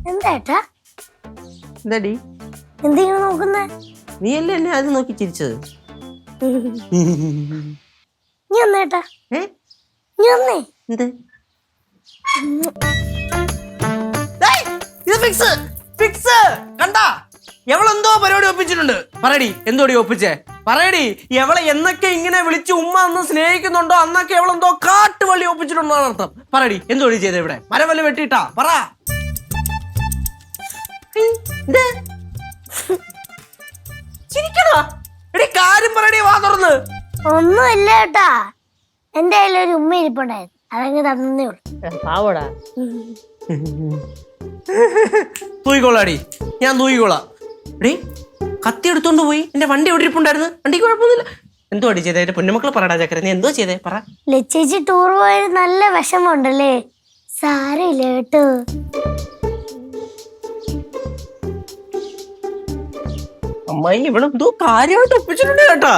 എന്താ എന്താടി എന്തെങ്കിലും നോക്കുന്നേ? നീ അല്ലേ എന്നെ അത് നോക്കി ചിരിച്ചത്? നീ ഒന്നേട്ടാ, നീ ഒന്നേ. എന്ത് ഇത് ഫിക്സ് ഫിക്സ് കണ്ടാ? എവളെന്തോ പരിപാടി ഒപ്പിച്ചിട്ടുണ്ട്. പറയടി, എന്തോടി ഒപ്പിച്ചേ? പറയടി, എവളെ എന്നൊക്കെ ഇങ്ങനെ വിളിച്ച് ഉമ്മ അന്ന് സ്നേഹിക്കുന്നുണ്ടോ അന്നൊക്കെ എവളെന്തോ കാട്ടുവള്ളി ഒപ്പിച്ചിട്ടുണ്ടോ അർത്ഥം. പറയടി, എന്തോടി ചെയ്തേ? ഇവിടെ മരം വല്ല വെട്ടിയിട്ടാ? പറ. ചിരിക്കണോ? എടി കാര്യം പറയടി, വാ തുറന്ന്. ഒന്നുമില്ല കേട്ടാ, എന്റെ കയ്യിൽ ഒരു ഉമ്മ ഇരിപ്പുണ്ടായിരുന്നു, അതങ്ങ് തന്നേ ഉള്ളു. പാവടാ. തൂയിക്കോളാടി, ഞാൻ തൂയിക്കോളാം. എടീ, കത്തി എടുത്തോണ്ട് പോയി. എന്റെ വണ്ടി എവിടെ ഇരിപ്പുണ്ടായിരുന്നു? വണ്ടിക്ക് കുഴപ്പമൊന്നുമില്ല. എന്തോ അടി ചെയ്തേ? എന്റെ പൊന്നുമക്കളെ പറയടാ ചക്കര, നീ എന്തോ ചെയ്തേ? പറ. ലച്ചേച്ചി ടൂർ പോയത് നല്ല വിഷമമുണ്ടല്ലേ? സാരമില്ല കേട്ടോ. അമ്മായി ഇവളെന്തോ കാര്യമായിട്ട് ഒപ്പിച്ചിട്ടുണ്ട് കേട്ടാ.